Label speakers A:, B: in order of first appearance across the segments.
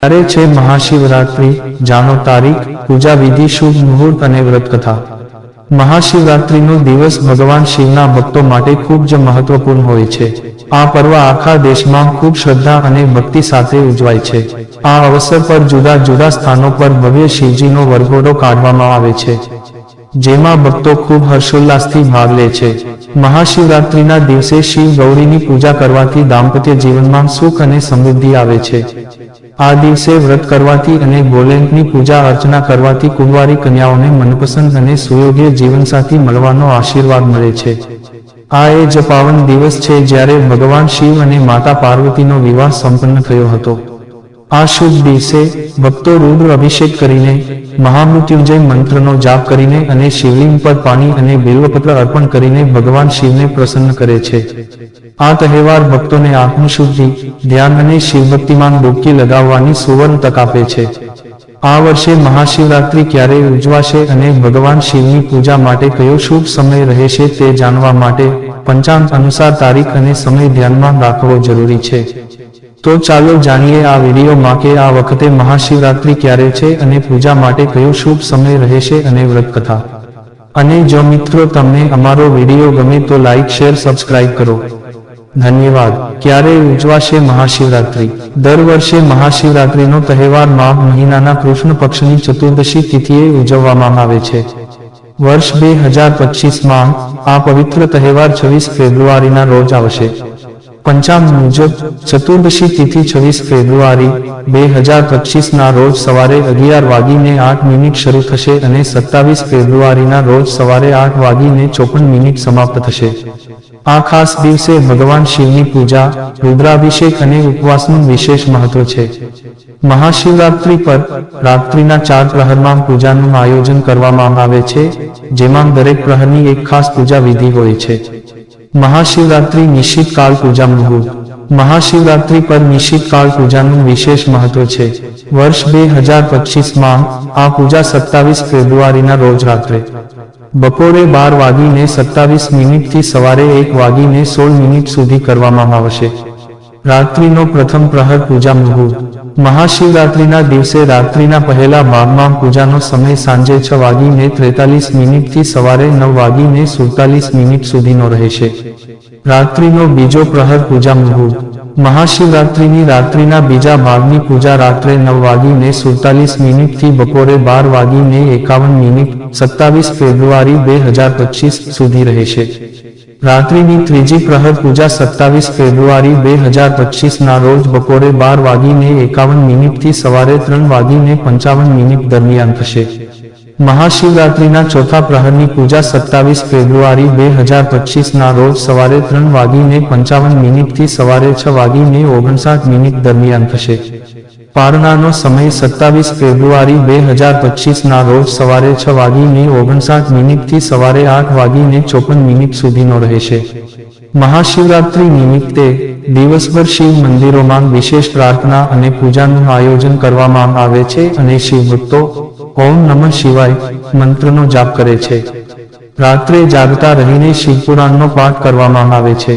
A: ત્યારે છે મહાશિવરાત્રિ, જાણો તારીખ, પૂજા વિધિ, શુભ મુહૂર્ત અને વ્રત કથા। મહાશિવરાત્રિનો દિવસ ભગવાન શિવના ભક્તો માટે ખૂબ જ મહત્વપૂર્ણ હોય છે। આ પર્વ આખા દેશમાં ખૂબ શ્રદ્ધા અને ભક્તિ સાથે ઉજવાય છે। આ અવસર પર જુદા જુદા સ્થાનો પર ભવ્ય શિવજીનો વરઘોડો કાઢવામાં આવે છે, જેમાં ભક્તો ખૂબ હર્ષોલ્લાસથી ભાગ લે છે। મહાશિવરાત્રિના દિવસે શિવ ગૌરીની પૂજા કરવાથી દાંપત્ય જીવનમાં સુખ અને સમૃદ્ધિ આવે છે। આ દિવસે વ્રત કરવાથી અને ભોલેનાથની પૂજા અર્ચના કરવાથી કુંવારી કન્યાઓને મનપસંદ અને સુયોગ્ય જીવનસાથી મળવાનો આશીર્વાદ મળે છે। આ એ જ પાવન દિવસ છે જ્યારે ભગવાન શિવ અને માતા પાર્વતીનો વિવાહ સંપન્ન થયો હતો। આ શુભ દિવસે ભક્તો રુદ્ર અભિષેક કરીને, મહામૃત્યુંજય મંત્રનો જાપ કરીને અને શિવલિંગ પર પાણી અને બિલ્વપત્ર અર્પણ કરીને ભગવાન શિવને પ્રસન્ન કરે છે। આ તહેવાર ભક્તોને આત્મશુદ્ધિ, ધ્યાન અને શિવભક્તિમાં ડૂબકી લગાવવાની સુવર્ણ તક આપે છે। આ વર્ષે મહાશિવરાત્રિ ક્યારે ઉજવાશે અને ભગવાન શિવની પૂજા માટે કયો શુભ સમય રહેશે તે જાણવા માટે પંચાંગ અનુસાર તારીખ અને સમય ધ્યાનમાં રાખવો જરૂરી છે। તો ચાલો જાણીએ આ વિડીયોમાં કે આ વખતે મહાશિવરાત્રિ ક્યારે છે અને પૂજા માટે કયો શુભ સમય રહેશે અને વ્રત કથા। અને જો મિત્રો તમને અમારો વિડીયો ગમે તો લાઈક, શેર, સબસ્ક્રાઇબ કરો। ધન્યવાદ। ક્યારે ઉજવાશે મહાશિવરાત્રિ? દર વર્ષે મહાશિવરાત્રિનો તહેવાર માઘ મહિનાના કૃષ્ણ પક્ષની ચતુર્દશી તિથિએ ઉજવવામાં આવે છે। વર્ષ 2025માં આ પવિત્ર તહેવાર 26 ફેબ્રુઆરીના રોજ આવશે। પંચાંગ મુજબ ચતુર્દશી તિથિ 26 ફેબ્રુઆરી 2025ના રોજ સવારે 11:08 શરૂ થશે અને 27 ફેબ્રુઆરીના રોજ સવારે 8:54 સમાપ્ત થશે। આ ખાસ દિવસે ભગવાન શિવની પૂજા, રુદ્રાભિષેક અને ઉપવાસનું વિશેષ મહત્વ છે। મહાશિવરાત્રિ પર રાત્રિના 4 પ્રહરમાં પૂજાનું આયોજન કરવામાં આવે છે, જેમાં દરેક પ્રહરની એક ખાસ પૂજા વિધિ હોય છે। મહાશિવરાત્રિ નિશ્ચિત કાળ પૂજા મુહૂર્ત। મહાશિવરાત્રિ પર નિશ્ચિત કાળ પૂજાનું વિશેષ મહત્વ છે। વર્ષ 2025માં આ પૂજા 27 ફેબ્રુઆરીના રોજ રાત્રે બપોરે 12:27 થી સવારે 1:16 સુધી કરવામાં આવશે। રાત્રિનો પ્રથમ પ્રહર પૂજા મુહૂર્ત। મહાશિવરાત્રિના દિવસે રાત્રિના પહેલા ભાગમાં પૂજાનો સમય સાંજે 6:43 થી સવારે 9:47 સુધીનો રહેશે। રાત્રિનો બીજો પ્રહર પૂજા મુહૂર્ત। મહાશિવરાત્રિની રાત્રિના બીજા ભાગની પૂજા રાત્રે 9:47 થી બપોરે 12:51 27 ફેબ્રુઆરી 2025 સુધી રહેશે। રાત્રિની ત્રીજી પ્રહર પૂજા 27 ફેબ્રુઆરી 2025ના રોજ બપોરે 12:51 થી સવારે 3:55 દરમિયાન થશે। મહાશિવરાત્રિના ચોથા પ્રહરની પૂજા 27 ફેબ્રુઆરી 2025ના રોજ સવારે 3:55 થી સવારે 6:59 દરમિયાન થશે। પારણાનો સમય 27 ફેબ્રુઆરી 2025ના રોજ સવારે 6:59 થી સવારે 8:54 સુધીનો રહેશે। મહાશિવરાત્રિ નિમિત્તે દિવસભર શિવ મંદિરોમાં વિશેષ પ્રાર્થના અને પૂજાનું આયોજન કરવામાં આવે છે અને શિવભક્તો ઓમ નમઃ શિવાય મંત્રનો જાપ કરે છે। રાત્રે જાગતા રહીને શિવપુરાણનો પાઠ કરવામાં આવે છે।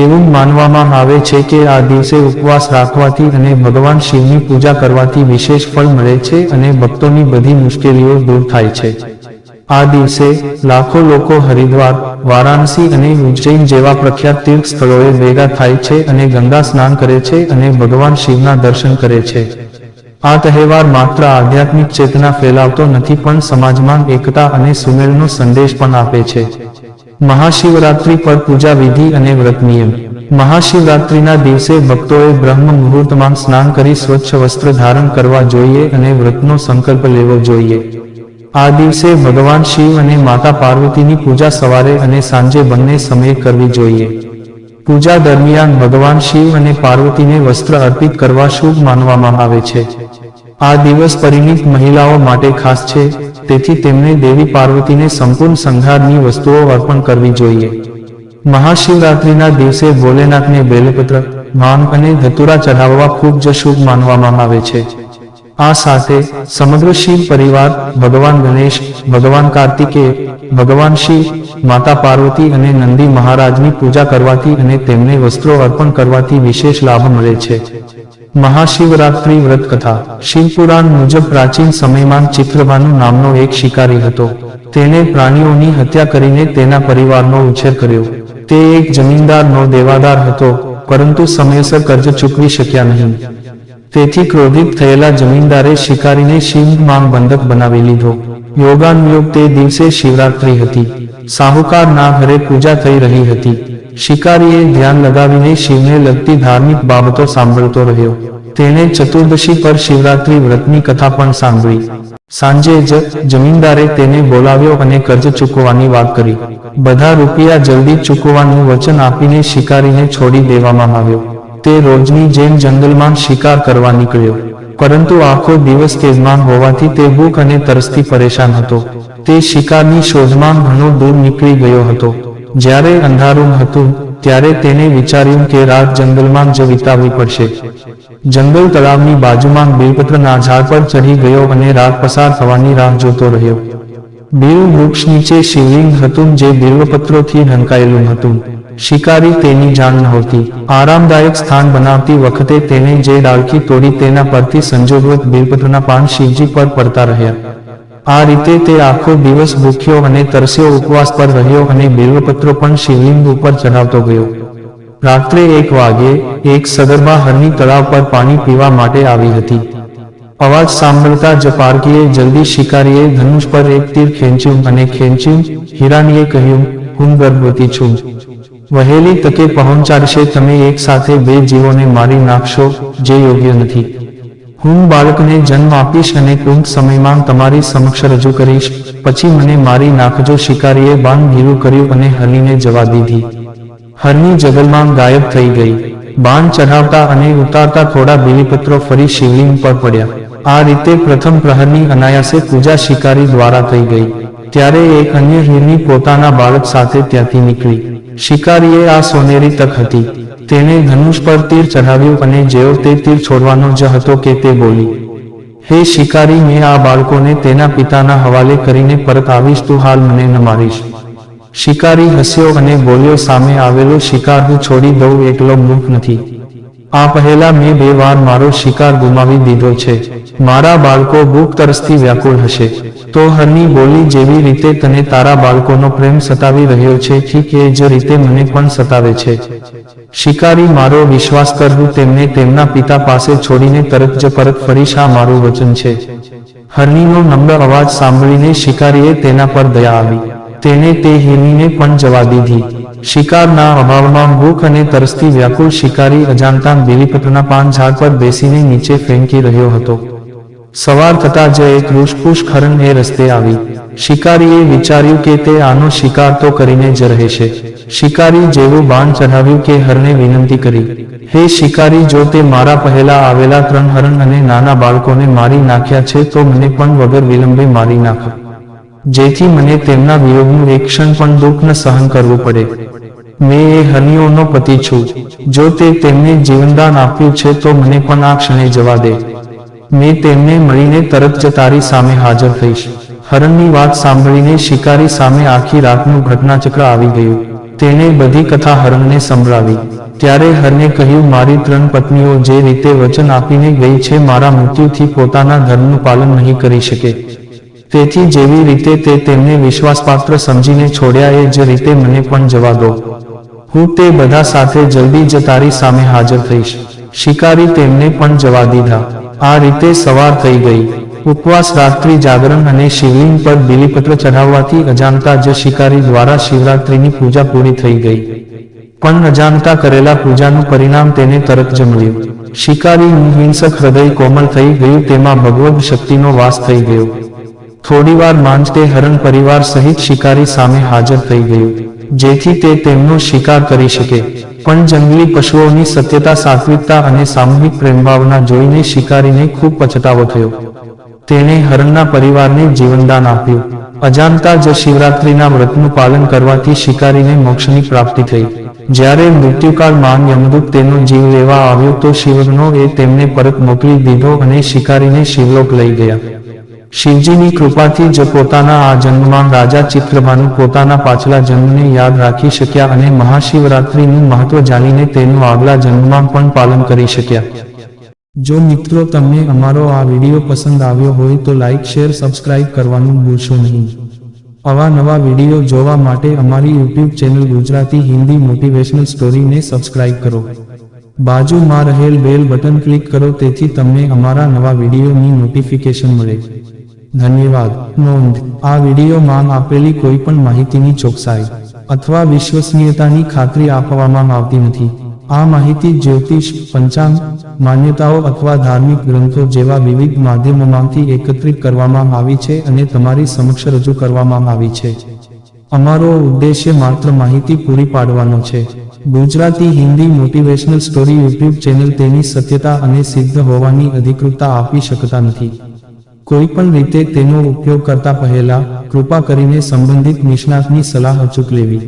A: એવું માનવામાં આવે છે કે આ દિવસે ઉપવાસ રાખવાથી અને ભગવાન શિવની પૂજા કરવાથી વિશેષ ફળ મળે છે અને ભક્તોની બધી મુશ્કેલીઓ દૂર થાય છે। આ દિવસે લાખો લોકો હરિદ્વાર, વારાણસી અને ઉજ્જૈન જેવા પ્રખ્યાત તીર્થ સ્થળોએ ભેગા થાય છે અને ગંગા સ્નાન કરે છે અને ભગવાન શિવના દર્શન કરે છે। આ તહેવાર માત્ર આધ્યાત્મિક ચેતના ફેલાવતો નથી પણ સમાજમાં એકતા અને સુમેળનો સંદેશ પણ આપે છે। મહાશિવરાત્રિ પર પૂજા વિધિ અને વ્રત નિયમ। મહાશિવરાત્રિના દિવસે ભક્તોએ બ્રહ્મ મુહૂર્તમાં સ્નાન કરી સ્વચ્છ વસ્ત્ર ધારણ કરવા જોઈએ અને વ્રતનો સંકલ્પ લેવો જોઈએ। આ દિવસે ભગવાન શિવ અને માતા પાર્વતીની પૂજા સવારે અને સાંજે બંને સમયે કરવી જોઈએ। પૂજા દરમિયાન ભગવાન શિવ અને પાર્વતીને વસ્ત્ર અર્પિત કરવા શુભ માનવામાં આવે છે। આ દિવસ પરિણીત મહિલાઓ માટે ખાસ છે, તેથી તેમને દેવી પાર્વતીને સંપૂર્ણ શણગારની વસ્તુઓ અર્પણ કરવી જોઈએ। મહાશિવરાત્રિના દિવસે ભોલેનાથને બેલપત્ર, ભાંગ અને ધતુરા ચઢાવવા ખૂબ જ શુભ માનવામાં આવે છે। આ સાથે સમગ્ર શિવ પરિવાર, ભગવાન ગણેશ, ભગવાન કાર્તિકેય, ભગવાન શિવ, માતા પાર્વતી અને નંદી મહારાજની પૂજા કરવાથી અને તેમને વસ્ત્રો અર્પણ કરવાથી વિશેષ લાભ મળે છે। મહાશિવરાત્રિ વ્રત કથા. શિવપુરાણ મુજબ પ્રાચીન સમયમાં ચિત્રભાનુ નામનો એક શિકારી હતો. તેણે પ્રાણીઓની હત્યા કરીને તેના પરિવારનો ઉછેર કર્યો. તે એક જમીનદારનો દેવાદાર હતો, પરંતુ સમયસર કર્જ ચૂકવી શક્યા નહીં. તેથી ક્રોધિત થયેલા જમીનદારે શિકારીને શિવમાં બંધક બનાવી લીધો. યોગાનુયોગ તે દિવસે શિવરાત્રિ હતી. સાહુકારના ઘરે પૂજા થઈ રહી હતી. શિકારીએ ધ્યાન લગાવીને શિવને લગતી ધાર્મિક બાબતો સાંભળતો રહ્યો. તેણે ચતુર્દશી પર શિવરાત્રિ વ્રતની કથા પણ સાંભળી. સાંજે જ જમીનદારે તેને બોલાવ્યો અને કર્જ ચૂકવવાની વાત કરી. બધા રૂપિયા જલ્દી ચૂકવવાનું વચન આપીને શિકારીને છોડી દેવામાં આવ્યો. તે રોજની જેમ જંગલમાં શિકાર કરવા નીકળ્યો, પરંતુ આખો દિવસ કેદમાં હોવાથી તે ભૂખ અને તરસથી પરેશાન હતો. તે શિકારની શોધમાં ઘણો દૂર નીકળી ગયો હતો. જ્યારે અંધારું હતું ત્યારે તેને વિચાર્યું કે રાત જંગલમાં જ વિતાવવી પડશે. જંગલ તળાવની બાજુમાં બિલપત્રના ઝાડ પર ચઢી ગયો અને રાત પસાર થવાની રાહ જોતો રહ્યો. બિલ વૃક્ષ નીચે શિવલિંગ હતું જે બિલ્વપત્રોથી ઢંકાયેલું હતું. શિકારી તેની જાણ નહોતી. આરામદાયક સ્થાન બનાવતી વખતે તેને જે ડાળખી તોડી તેના પરથી સંજોગવશ બિલપત્રના પાન શિવજી પર પડતા રહ્યા. આ રીતે તે આખો દિવસ ભૂખ્યો અને તરસ્યો ઉપવાસ પર રહ્યો અને બિલ્વપત્રો પણ શિવલિંગ ઉપર ચઢાવતો ગયો. રાત્રે 1 વાગ્યે એક સગર્ભા હરણી તળાવ પર પાણી પીવા માટે આવી હતી. અવાજ સાંભળતા જ પારકીએ જલ્દી શિકારીએ ધનુષ પર એક તીર ખેંચ્યું અને ખેંચ્યું. હિરાનીએ કહ્યું, હું ગર્ભવતી છું. વહેલી તકે પહોંચાડશે. તમે એક સાથે 2 જીવોને મારી નાખશો, જે યોગ્ય નથી. હું બાળકને જન્મ આપીશ અને ટૂંક સમયમાં તમારી સમક્ષ રજૂ કરીશ, પછી મને મારી નાખજો. શિકારીએ બાણ ઢીલું કર્યું અને હરણીને જવા દીધી. હરણી જંગલમાં ગાયબ થઈ ગઈ. બાણ ચઢાવતા અને ઉતારતા થોડા બીલીપત્રો ફરી શિવલિંગ પર પડ્યા. આ રીતે પ્રથમ પ્રહરની અનાયાસે પૂજા શિકારી દ્વારા થઈ ગઈ. ત્યારે એક અન્ય હિરણી પોતાના બાળક સાથે ત્યાંથી નીકળી. શિકારીએ આ સોનેરી તક હતી. તેણે ધનુષ પર તીર ચઢાવ્યું અને જેવો તે તીર છોડવાનો જ હતો કે તે બોલી, હે શિકારી, મેં આ બાળકોને તેના પિતાના હવાલે કરીને પરત આવીશ. તું હાલ મને ન મારીશ. શિકારી હસ્યો અને બોલ્યો, સામે આવેલો શિકાર હું છોડી દઉં એટલો મૂર્ખ નથી. આ પહેલા મેં 2 વાર મારો શિકાર ગુમાવી દીધો છે. મારા બાળકો ભૂખ તરસથી વ્યાકુળ હશે. તો હરણી બોલી, જેવી રીતે તને તારા બાળકોનો પ્રેમ સતાવી રહ્યો છે, ઠીક એ જ રીતે મને પણ સતાવે છે. શિકારી, મારો વિશ્વાસ કર, હું તેમને તેમના પિતા પાસે છોડીને તરત જ પરત ફરીશ. આ મારું વચન છે. હરણીનો નમ્ર અવાજ સાંભળીને શિકારીએ તેના પર દયા આવી. તેણે તે હિરણીને પણ જવા દીધી. શિકારના અભાવમાં ભૂખ અને તરસથી વ્યાકુળ શિકારી અજાણતા બીલીપત્રના પાન ઝાડ પર બેસીને નીચે ફેંકી રહ્યો હતો. સવાર થતા જ એક ઋષપુષ હરણ એ રસ્તે આવી. શિકારીએ વિચાર્યું કે તે આનો શિકાર તો કરીને જ રહેશે. શિકારી જેવું બાણ ચઢાવ્યું કે હરણે વિનંતી કરી, હે શિકારી, જો તે મારા પહેલા આવેલા 3 હરણ અને નાના બાળકોને મારી નાખ્યા છે તો મને પણ વગર વિલંબે મારી નાખ, જેથી મને તેમના વિયોગનું એક ક્ષણ પણ દુઃખ ન સહન કરવું પડે. મેં એ હરણીઓનો પતિ છું. જો તે તેમને જીવનદાન આપ્યું છે તો મને પણ આ ક્ષણે જવા દે. મેં તેમને મળીને તરત જ તારી સામે હાજર થઈશ. હરણની વાત સાંભળીને શિકારી સામે આખી રાતનું ઘટનાચક્ર આવી ગયું. તેણે બધી કથા હરણને સંભળાવી. ત્યારે હરણે કહ્યું, મારી 3 પત્નીઓ જે રીતે વચન આપીને ગઈ છે, મારા મૃત્યુથી પોતાના ધર્મનું પાલન નહીં કરી શકે. તેથી જેવી રીતે તે તેમને વિશ્વાસપાત્ર સમજીને છોડ્યા, એ જ રીતે મને પણ જવા દો. હું તે બધા સાથે જલ્દી જ તારી સામે હાજર થઈશ. શિકારી તેમને પણ જવા દીધા. આ રીતે સવાર થઈ ગઈ. ઉપવાસ, રાત્રિ જાગરણ અને શિવલિંગ પર બીલીપત્ર ચઢાવવાથી અજાણતા જ શિકારી દ્વારા શિવરાત્રિની પૂજા પૂરી થઈ ગઈ. પણ અજાણતા કરેલા પૂજાનું પરિણામ તેને તરત જ મળ્યું. શિકારીનું હિંસક હૃદય કોમળ થઈ ગયું. તેમાં ભગવદ શક્તિનો વાસ થઈ ગયો. થોડીવાર માં જ તે હરણ પરિવાર સહિત શિકારી સામે હાજર થઈ ગયું, જેથી તે તેમનો શિકાર કરી શકે. પણ જંગલી પશુઓની સત્યતા, સાત્વિકતા અને સામૂહિક પ્રેમભાવના જોઈને શિકારીને ખૂબ પછતાવો થયો. તેણે હરણના પરિવારને જીવનદાન આપ્યું. અજાણતા જ શિવરાત્રિના વ્રતનું પાલન કરવાથી શિકારીને મોક્ષની પ્રાપ્તિ થઈ. જ્યારે મૃત્યુકાળમાં યમદૂત તેનો જીવ લેવા આવ્યો તો શિવગણો એ તેમને પરત મોકલી દીધો અને શિકારીને શિવલોક લઈ ગયા. શિવજીની કૃપાથી જ પોતાના આ જન્મમાં રાજા ચિત્રભાનુ પોતાના પાછલા જન્મને યાદ રાખી શક્યા અને મહાશિવરાત્રિનું મહત્વ જાણીને તેનું આગલા જન્મમાં પણ પાલન કરી શક્યા. જો મિત્રો તમને અમારો આ વિડીયો પસંદ આવ્યો હોય તો લાઈક શેર સબસ્ક્રાઇબ કરવાનું ભૂલશો નહીં. આવા નવા વિડીયો જોવા માટે અમારી YouTube channel Gujarati Hindi motivational સ્ટોરીને સબસ્ક્રાઇબ કરો. બાજુમાં રહેલ બેલ બટન ક્લિક કરો તેથી તમને અમારા નવા વિડીયોની નોટિફિકેશન મળે. ધન્યવાદ. નોંધ: આ વિડીયોમાં આપેલી કોઈપણ માહિતીની ચોકસાઈ અથવા વિશ્વસનીયતાની ખાતરી આપવામાં આવતી નથી. આ માહિતી જ્યોતિષ, પંચાંગ, માન્યતાઓ અથવા ધાર્મિક ગ્રંથો જેવા વિવિધ માધ્યમોમાંથી એકત્રિત કરવામાં આવી છે અને તમારી સમક્ષ રજૂ કરવામાં આવી છે. અમારો ઉદ્દેશ્ય માત્ર માહિતી પૂરી પાડવાનો છે. Gujarati Hindi motivational story YouTube channel તેની સત્યતા અને સિદ્ધ હોવાની અધિકૃતતા આપી શકતા નથી. કોઈપણ રીતે તેનો ઉપયોગ કરતા પહેલા કૃપા કરીને સંબંધિત નિષ્ણાતની સલાહ અચૂક લેવી.